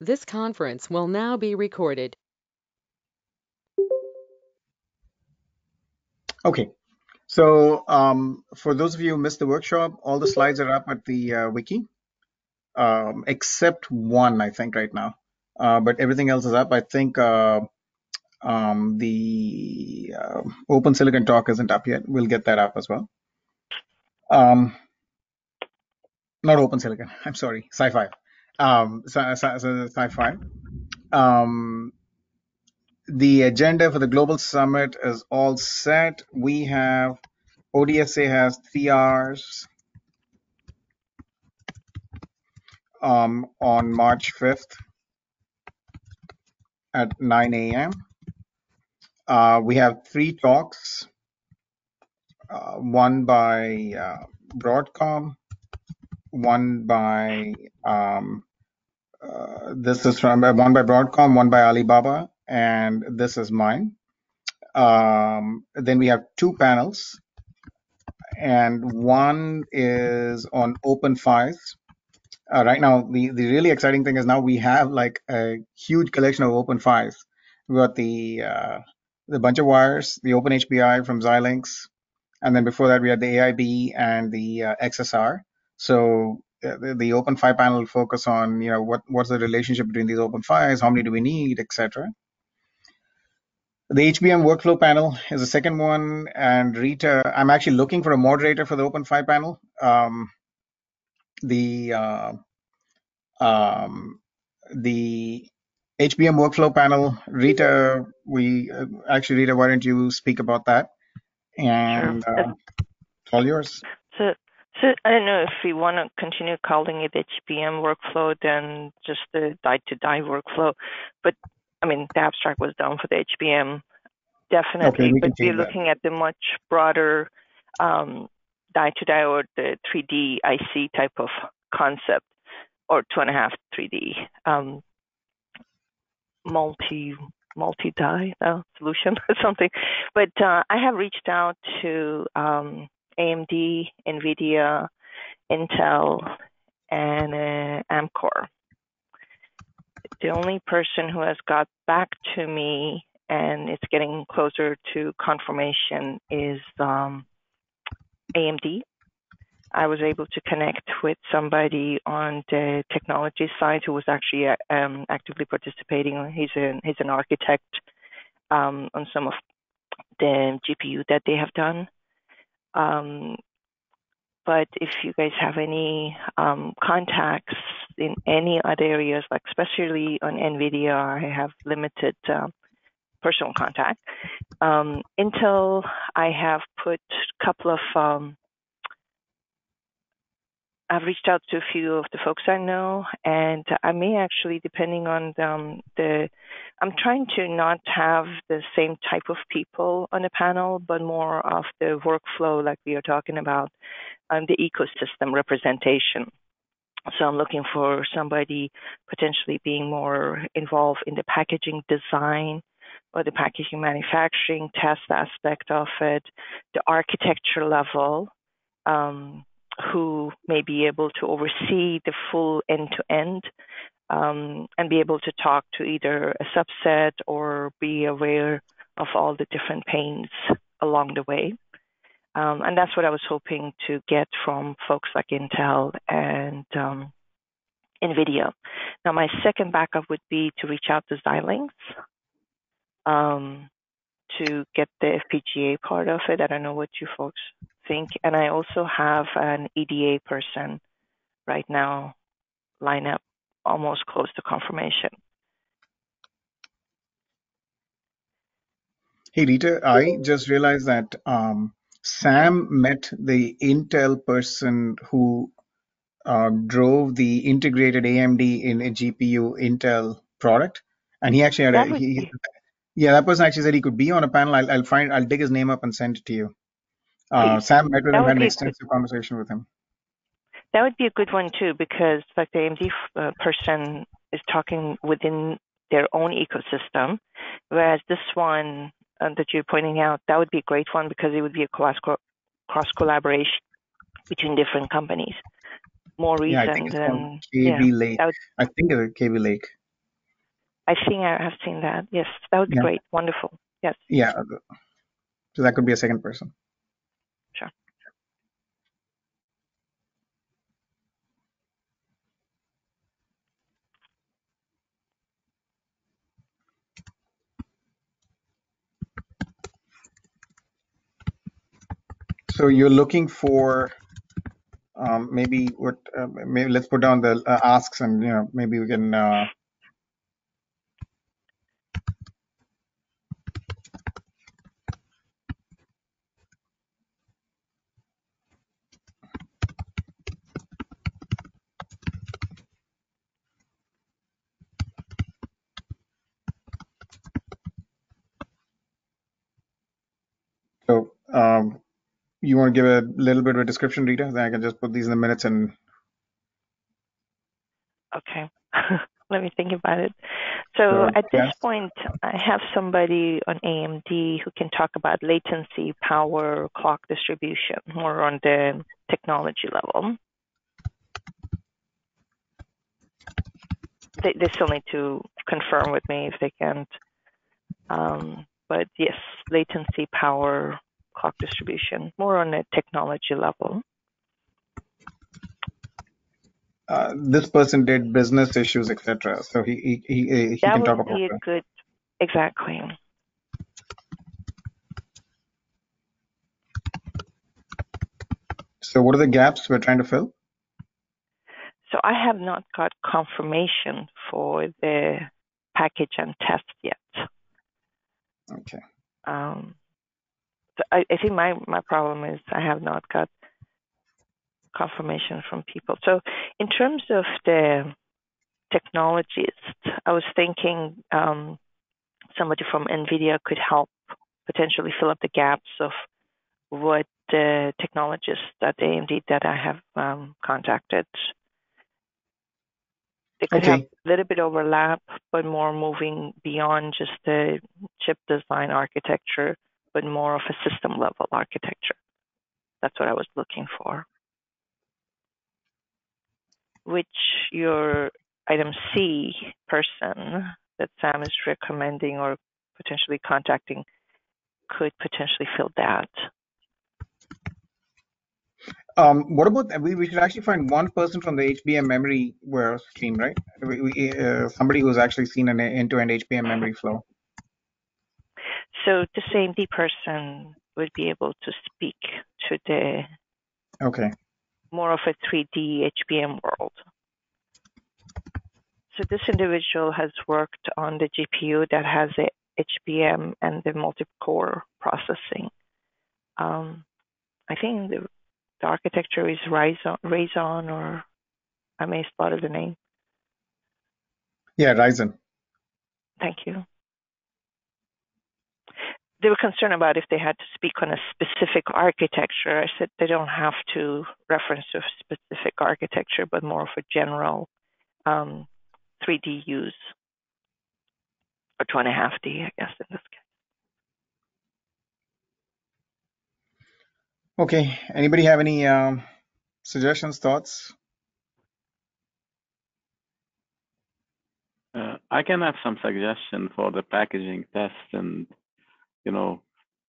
This conference will now be recorded. Okay, so for those of you who missed the workshop, all the slides are up at the wiki, except one, I think, right now. But everything else is up. I think the Open Silicon talk isn't up yet. We'll get that up as well. Um, not Open Silicon. I'm sorry, Sci-Fi. Sci-Fi. Um, the agenda for the global summit is all set. We have ODSA has 3 hours on March 5th at 9 a.m. We have 3 talks, one by Broadcom, one by this is from one by Broadcom, one by Alibaba, and this is mine. Then we have 2 panels, and one is on open files. Right now, the really exciting thing is now we have like a huge collection of open files. We got the bunch of wires, the open HBI from Xilinx, and then before that we had the AIB and the XSR. So the open file panel will focus on what's the relationship between these open files, how many do we need, etc. The HBM workflow panel is the second one, and Rita, I'm actually looking for a moderator for the open file panel. The HBM workflow panel, Rita, Rita, why don't you speak about that? And Sure. It's all yours. So I don't know if we want to continue calling it HBM workflow than just the die-to-die workflow, but I mean the abstract was done for the HBM definitely, Okay, but we're looking at the much broader die-to-die or the 3D IC type of concept, or 2.5 3D multi-die solution or something. But I have reached out to AMD, NVIDIA, Intel, and Amcor. The only person who has got back to me, and it's getting closer to confirmation, is AMD. I was able to connect with somebody on the technology side who was actually actively participating. He's an architect on some of the GPU that they have done. But if you guys have any contacts in any other areas, like especially on NVIDIA, I have limited personal contact. Intel, I have put a couple of I've reached out to a few of the folks I know, and I may actually, depending on I'm trying to not have the same type of people on the panel, but more of the workflow like we are talking about, the ecosystem representation. So I'm looking for somebody potentially being more involved in the packaging design or the packaging manufacturing test aspect of it, the architecture level, who may be able to oversee the full end-to-end and be able to talk to either a subset or be aware of all the different pains along the way. And that's what I was hoping to get from folks like Intel and NVIDIA. Now, my second backup would be to reach out to Xilinx to get the FPGA part of it. I don't know what you folks think. And I also have an EDA person right now line up almost close to confirmation. Hey, Rita, I just realized that Sam met the Intel person who drove the integrated AMD in a GPU Intel product, and he actually had that person actually said he could be on a panel. I'll dig his name up and send it to you. Sam met with him, had an extensive conversation with him. That would be a good one too, because like the AMD person is talking within their own ecosystem, whereas this one that you're pointing out, that would be a great one because it would be a cross collaboration between different companies. More recent than KB Lake. I think it's KB Lake. I think I have seen that. Yes, that would be Yeah. great. Wonderful. Yes, Yeah. So that could be a second person. sure. So you're looking for maybe what? Maybe let's put down the asks, and maybe we can. So you want to give a little bit of a description, Rita? Then I can just put these in the minutes and. Okay. Let me think about it. So So at this yes. point, I have somebody on AMD who can talk about latency, power, clock distribution, more on the technology level. They still need to confirm with me if they can't. But yes, latency, power, clock distribution, more on a technology level. This person did business issues, etc. So he That can would talk about be a that. good, exactly. So what are the gaps we're trying to fill? So I have not got confirmation for the package and test yet. Okay. So I think my problem is I have not got confirmation from people. So in terms of the technologist, I was thinking somebody from NVIDIA could help potentially fill up the gaps of what the technologists at AMD that I have contacted. They could have Okay. a little bit overlap, but more moving beyond just the chip design architecture, but more of a system level architecture. That's what I was looking for. Which your item C person that Sam is recommending or potentially contacting could potentially fill that. What about we should actually find one person from the HBM memory stream, right? Somebody who's actually seen an end-to-end HBM memory flow. So the same D person would be able to speak to the more of a 3D HBM world. So this individual has worked on the GPU that has a HBM and the multi-core processing. I think the architecture is Ryzen, or I may spot the name. Yeah, Ryzen. Thank you. They were concerned about if they had to speak on a specific architecture. I said they don't have to reference a specific architecture, but more of a general 3D use, or 2.5D, I guess, in this case. Okay. Anybody have any suggestions, thoughts? I can have some suggestion for the packaging test, and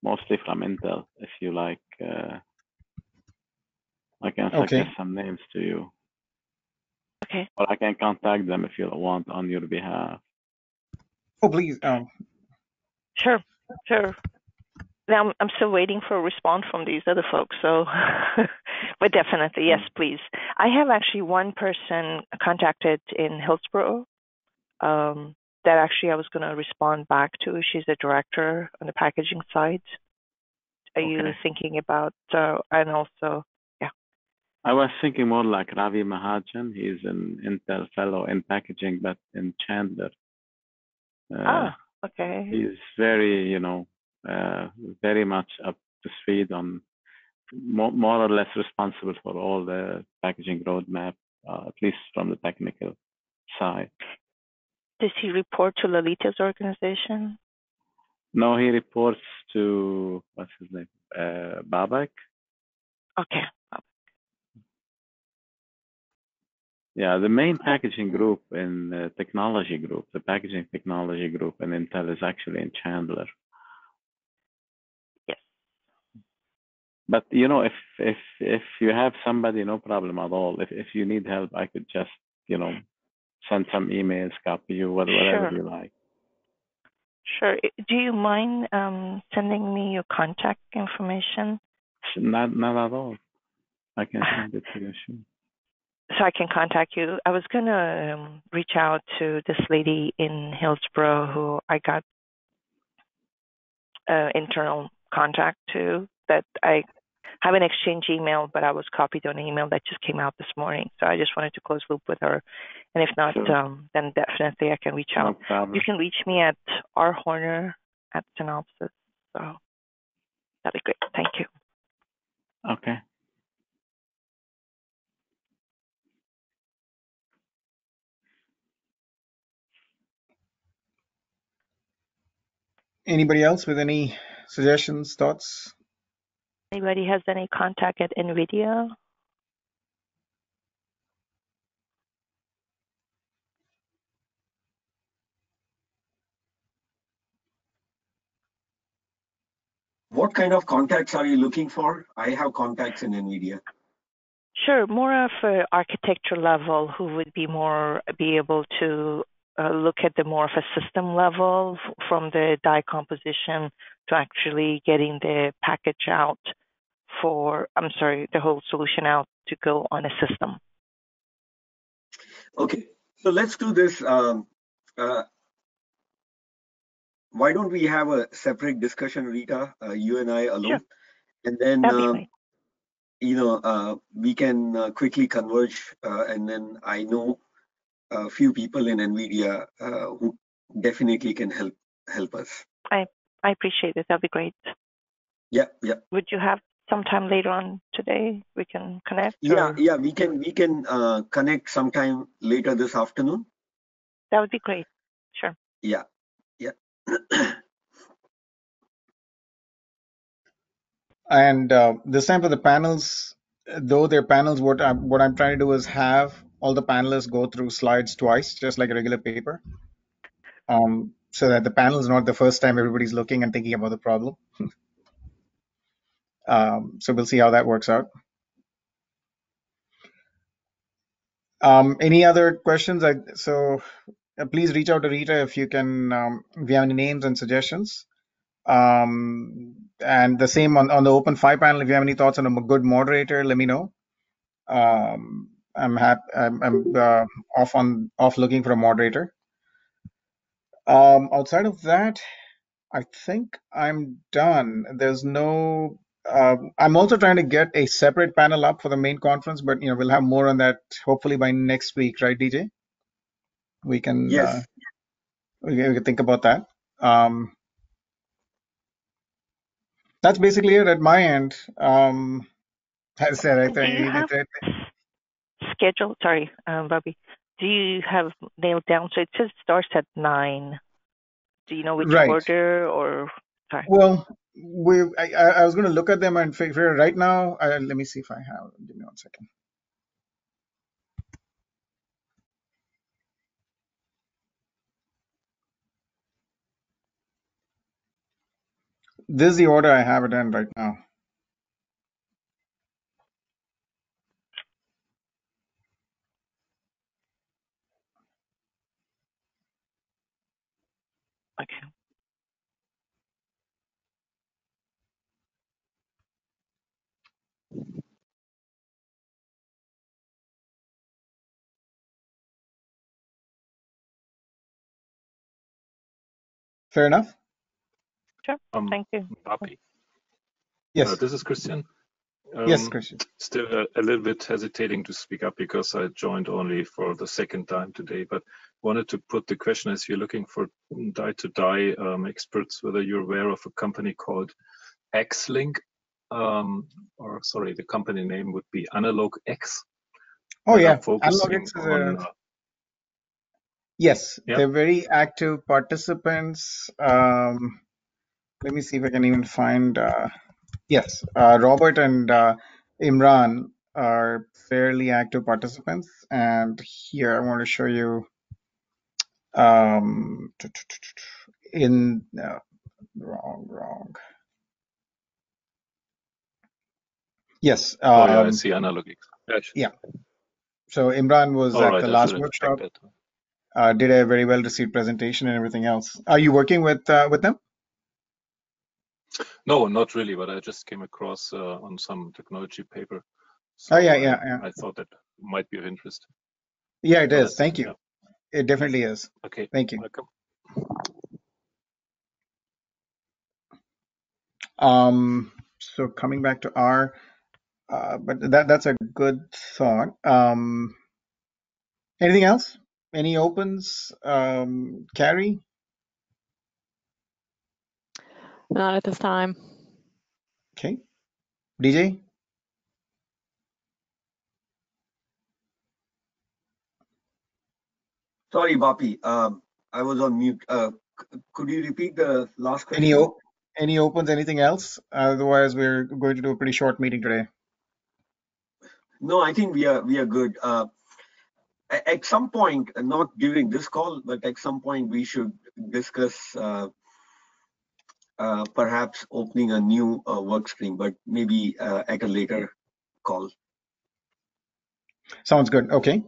mostly from Intel, if you like. I can suggest some names to you. Okay. Or I can contact them if you want on your behalf. Oh, please. Sure. Now I'm still waiting for a response from these other folks. So, but definitely, yes, please. I have actually one person contacted in Hillsborough that actually I was going to respond back to. She's a director on the packaging side. Are you thinking about, and also, yeah. I was thinking more like Ravi Mahajan. He's an Intel fellow in packaging, but in Chandler. Okay. He's very, very much up to speed on more or less responsible for all the packaging roadmap, at least from the technical side. Does he report to Lalita's organization? No, he reports to, what's his name? Babak. Okay. Yeah, the main packaging group in the technology group, the packaging technology group in Intel is actually in Chandler. Yes. But you know, if you have somebody, no problem at all. If you need help, I could just send some emails, copy you, whatever Sure. you like. Sure. Do you mind sending me your contact information? Not at all. I can send it to you. Sure. So I can contact you. I was gonna reach out to this lady in Hillsborough who I got internal contact to, that I have an exchange email, but I was copied on an email that just came out this morning. So I just wanted to close loop with her. And if not, Sure. then definitely I can reach No out. problem. You can reach me at rhorner@synopsys. So that'd be great. Thank you. Okay. Anybody else with any suggestions, thoughts? Anybody has any contact at NVIDIA? What kind of contacts are you looking for? I have contacts in NVIDIA. Sure, more of an architecture level who would be able to look at the more of a system level from the die composition to actually getting the package out the whole solution out to go on a system. Okay, so let's do this. Why don't we have a separate discussion, Rita, you and I alone, Sure. And then That'd be fine. we can quickly converge, and then I know a few people in NVIDIA who definitely can help us. I appreciate it. That'd be great. Yeah. Would you have some time later on today we can connect? Yeah, we can connect sometime later this afternoon. That would be great. Sure. Yeah. And this time for the panels, though they're panels, what I'm trying to do is have all the panelists go through slides twice, just like a regular paper, so that the panel is not the first time everybody's looking and thinking about the problem. So we'll see how that works out. Any other questions? Please reach out to Rita if you can, if you have any names and suggestions. And the same on the open 5 panel. If you have any thoughts on a good moderator, let me know. I'm off looking for a moderator. Outside of that, I think I'm done. There's no. I'm also trying to get a separate panel up for the main conference, but we'll have more on that hopefully by next week, right, DJ? We can. Yes. We can think about that. That's basically it at my end. As I said, I Do you have schedule? Sorry, Bobby. Do you have nailed down? So it says it starts at 9. Do you know which right. order or? Sorry. Well, I was going to look at them and figure right now. Let me see if I have. Give me 1 second. This is the order I have it in right now. Okay. Fair enough. Sure. Thank you. Bobby. Yes. This is Christian. Yes, Christian. Still a little bit hesitating to speak up because I joined only for the second time today, but wanted to put the question as you're looking for die-to-die experts, whether you're aware of a company called Xlink, or sorry, the company name would be Analog X. Oh yeah, focusing Analog X is on. Yes, yeah. They're very active participants. Let me see if I can even find. Yes, Robert and Imran are fairly active participants. And here I want to show you in wrong. Yes. Oh yeah, I see analogics. Yeah. So Imran was All at right, the I should last have checked workshop, that. did a very well received presentation and everything else. Are you working with them? No, not really, but I just came across on some technology paper. Oh, So yeah. I thought that might be of interest. Yeah, it So is. that's, Thank you. yeah. It definitely is. Okay, Thank you. welcome. So coming back to R, but that's a good thought. Anything else? Any opens? Carrie? Not at this time. Okay. DJ? Sorry, Bapi. I was on mute. Could you repeat the last Any question? any opens? Anything else? Otherwise, we're going to do a pretty short meeting today. No, I think we are good. At some point, not during this call, but at some point, we should discuss perhaps opening a new work stream, but maybe at a later call. Sounds good. Okay.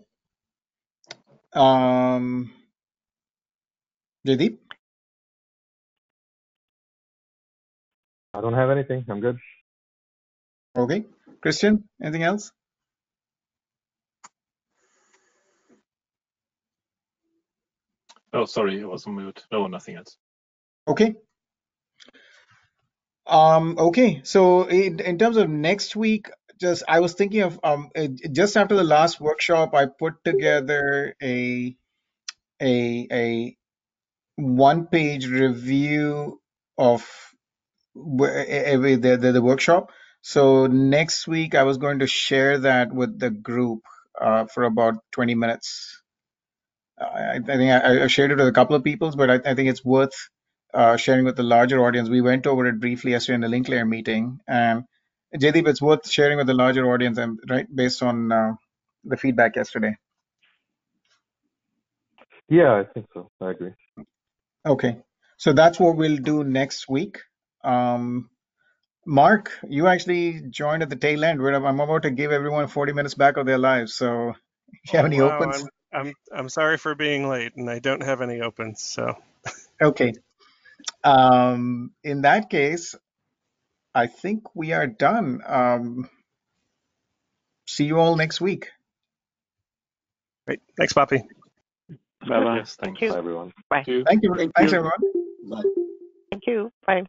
Jaydeep? I don't have anything. I'm good. Okay. Christian? Anything else? Oh, sorry, I was on mute. No, nothing else. Okay. Okay. So in terms of next week, I was thinking of just after the last workshop, I put together a one-page review of the workshop. So next week, I was going to share that with the group for about 20 minutes. I think I shared it with a couple of people, but I think it's worth sharing with the larger audience. We went over it briefly yesterday in the link layer meeting, and Jaydeep, it's worth sharing with the larger audience, and right based on the feedback yesterday. Yeah, I think so. I agree. Okay, so that's what we'll do next week. Mark, you actually joined at the tail end. Where I'm about to give everyone 40 minutes back of their lives. So, if you have Oh any wow, opens? I'm sorry for being late, and I don't have any opens. So Okay. In that case, I think we are done. See you all next week. great. Thanks, Poppy. Bye-bye. Yes, thanks. Thank you. Bye, everyone. Bye. Thank you. Thank Thanks, you. everyone. Bye. Thank you. Bye.